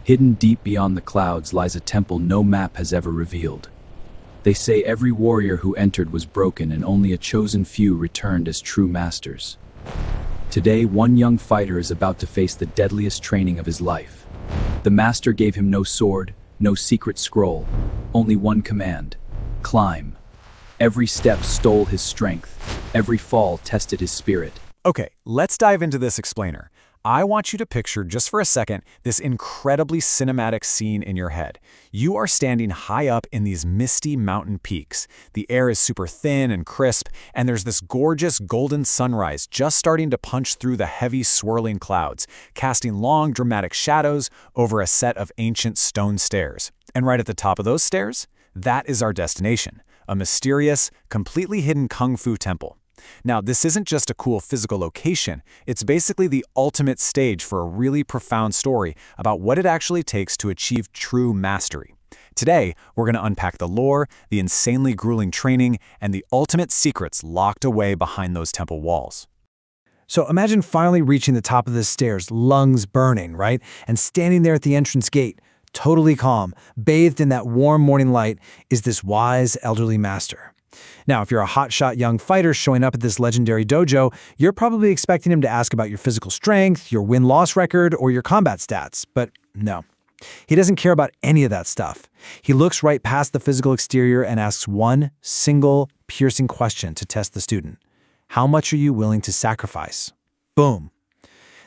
Hidden deep beyond the clouds lies a temple no map has ever revealed. They say every warrior who entered was broken and only a chosen few returned as true masters. Today, one young fighter is about to face the deadliest training of his life. The master gave him no sword, no secret scroll, only one command: climb. Every step stole his strength, every fall tested his spirit. Okay, let's dive into this explainer. I want you to picture, just for a second, this incredibly cinematic scene in your head. You are standing high up in these misty mountain peaks. The air is super thin and crisp, and there's this gorgeous golden sunrise just starting to punch through the heavy swirling clouds, casting long dramatic shadows over a set of ancient stone stairs. And right at the top of those stairs, that is our destination, a mysterious, completely hidden kung fu temple. Now, this isn't just a cool physical location, it's basically the ultimate stage for a really profound story about what it actually takes to achieve true mastery. Today, we're going to unpack the lore, the insanely grueling training, and the ultimate secrets locked away behind those temple walls. So imagine finally reaching the top of the stairs, lungs burning, right? And standing there at the entrance gate, totally calm, bathed in that warm morning light, is this wise elderly master. Now, if you're a hotshot young fighter showing up at this legendary dojo, you're probably expecting him to ask about your physical strength, your win-loss record, or your combat stats. But no, he doesn't care about any of that stuff. He looks right past the physical exterior and asks one single, piercing question to test the student. How much are you willing to sacrifice? Boom.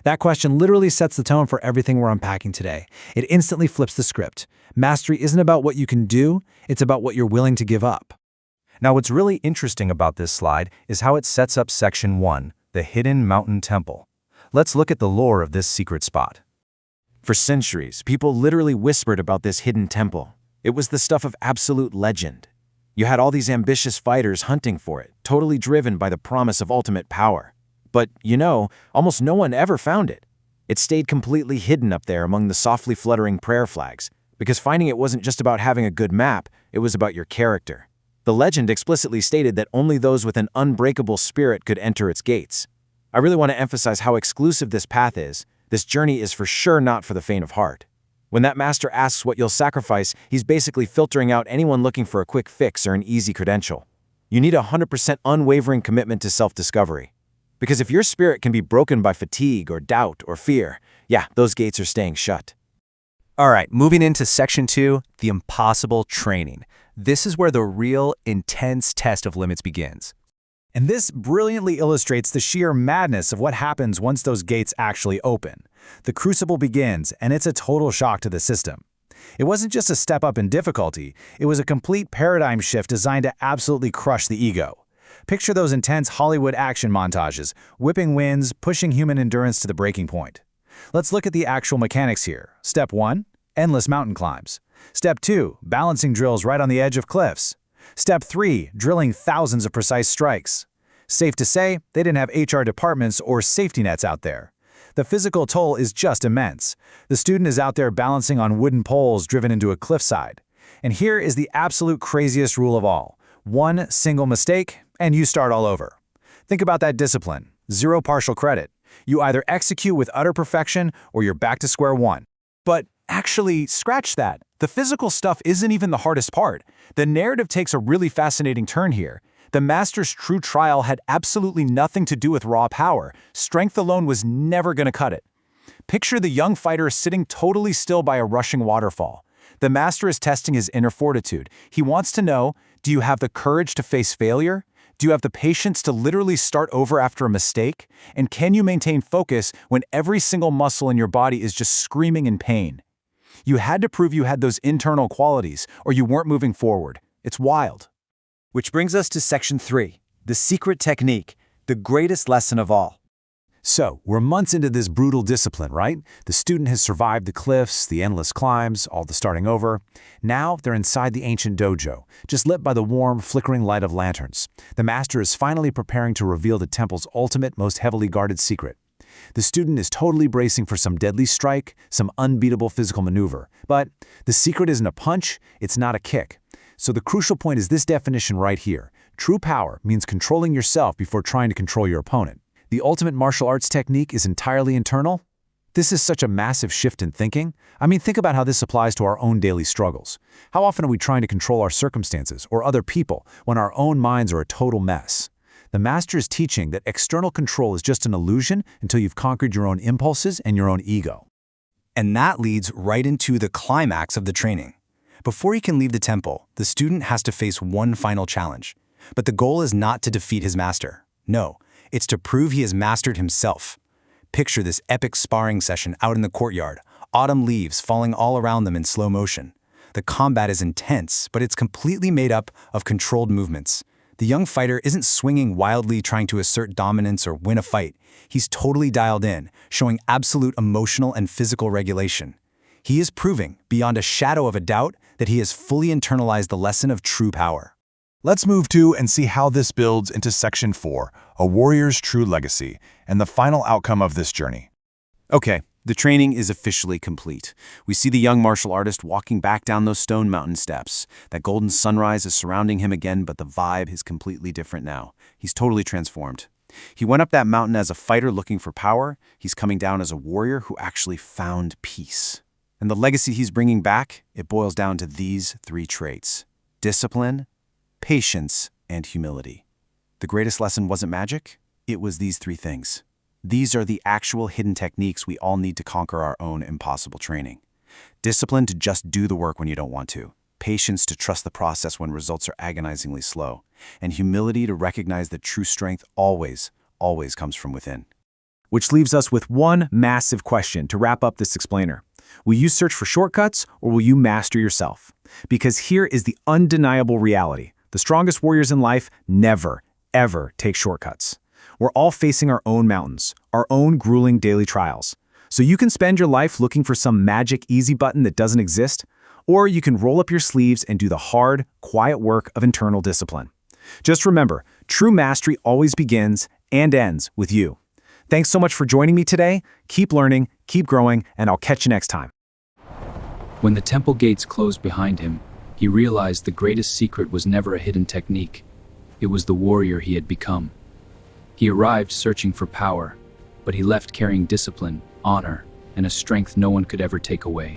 That question literally sets the tone for everything we're unpacking today. It instantly flips the script. Mastery isn't about what you can do, it's about what you're willing to give up. Now, what's really interesting about this slide is how it sets up Section 1, the Hidden Mountain Temple. Let's look at the lore of this secret spot. For centuries, people literally whispered about this hidden temple. It was the stuff of absolute legend. You had all these ambitious fighters hunting for it, totally driven by the promise of ultimate power. But, almost no one ever found it. It stayed completely hidden up there among the softly fluttering prayer flags, because finding it wasn't just about having a good map, it was about your character. The legend explicitly stated that only those with an unbreakable spirit could enter its gates. I really want to emphasize how exclusive this path is. This journey is for sure not for the faint of heart. When that master asks what you'll sacrifice, he's basically filtering out anyone looking for a quick fix or an easy credential. You need a 100% unwavering commitment to self-discovery. Because if your spirit can be broken by fatigue or doubt or fear, those gates are staying shut. All right, moving into Section 2, the impossible training. This is where the real, intense test of limits begins. And this brilliantly illustrates the sheer madness of what happens once those gates actually open. The crucible begins, and it's a total shock to the system. It wasn't just a step up in difficulty, it was a complete paradigm shift designed to absolutely crush the ego. Picture those intense Hollywood action montages, whipping winds, pushing human endurance to the breaking point. Let's look at the actual mechanics here. Step 1, endless mountain climbs. Step 2, balancing drills right on the edge of cliffs. Step 3, drilling thousands of precise strikes. Safe to say, they didn't have HR departments or safety nets out there. The physical toll is just immense. The student is out there balancing on wooden poles driven into a cliffside. And here is the absolute craziest rule of all. One single mistake, and you start all over. Think about that discipline. Zero partial credit. You either execute with utter perfection or you're back to square one. But actually, scratch that. The physical stuff isn't even the hardest part. The narrative takes a really fascinating turn here. The master's true trial had absolutely nothing to do with raw power. Strength alone was never going to cut it. Picture the young fighter sitting totally still by a rushing waterfall. The master is testing his inner fortitude. He wants to know, do you have the courage to face failure? Do you have the patience to literally start over after a mistake? And can you maintain focus when every single muscle in your body is just screaming in pain? You had to prove you had those internal qualities, or you weren't moving forward. It's wild. Which brings us to Section 3, the secret technique, the greatest lesson of all. So, we're months into this brutal discipline, right? The student has survived the cliffs, the endless climbs, all the starting over. Now, they're inside the ancient dojo, just lit by the warm, flickering light of lanterns. The master is finally preparing to reveal the temple's ultimate, most heavily guarded secret. The student is totally bracing for some deadly strike, some unbeatable physical maneuver. But the secret isn't a punch, it's not a kick. So the crucial point is this definition right here. True power means controlling yourself before trying to control your opponent. The ultimate martial arts technique is entirely internal. This is such a massive shift in thinking. I mean, think about how this applies to our own daily struggles. How often are we trying to control our circumstances or other people when our own minds are a total mess? The master is teaching that external control is just an illusion until you've conquered your own impulses and your own ego. And that leads right into the climax of the training. Before he can leave the temple, the student has to face one final challenge. But the goal is not to defeat his master. No, it's to prove he has mastered himself. Picture this epic sparring session out in the courtyard, autumn leaves falling all around them in slow motion. The combat is intense, but it's completely made up of controlled movements. The young fighter isn't swinging wildly trying to assert dominance or win a fight. He's totally dialed in, showing absolute emotional and physical regulation. He is proving, beyond a shadow of a doubt, that he has fully internalized the lesson of true power. Let's move to and see how this builds into Section 4, A Warrior's True Legacy, and the final outcome of this journey. Okay, the training is officially complete. We see the young martial artist walking back down those stone mountain steps. That golden sunrise is surrounding him again, but the vibe is completely different now. He's totally transformed. He went up that mountain as a fighter looking for power. He's coming down as a warrior who actually found peace. And the legacy he's bringing back, it boils down to these 3 traits: discipline, patience, and humility. The greatest lesson wasn't magic, it was these 3 things. These are the actual hidden techniques we all need to conquer our own impossible training. Discipline to just do the work when you don't want to. Patience to trust the process when results are agonizingly slow. And humility to recognize that true strength always comes from within. Which leaves us with one massive question to wrap up this explainer. Will you search for shortcuts or will you master yourself? Because here is the undeniable reality. The strongest warriors in life never, ever take shortcuts. We're all facing our own mountains, our own grueling daily trials. So you can spend your life looking for some magic easy button that doesn't exist, or you can roll up your sleeves and do the hard, quiet work of internal discipline. Just remember, true mastery always begins and ends with you. Thanks so much for joining me today. Keep learning, keep growing, and I'll catch you next time. When the temple gates closed behind him, he realized the greatest secret was never a hidden technique. It was the warrior he had become. He arrived searching for power, but he left carrying discipline, honor, and a strength no one could ever take away.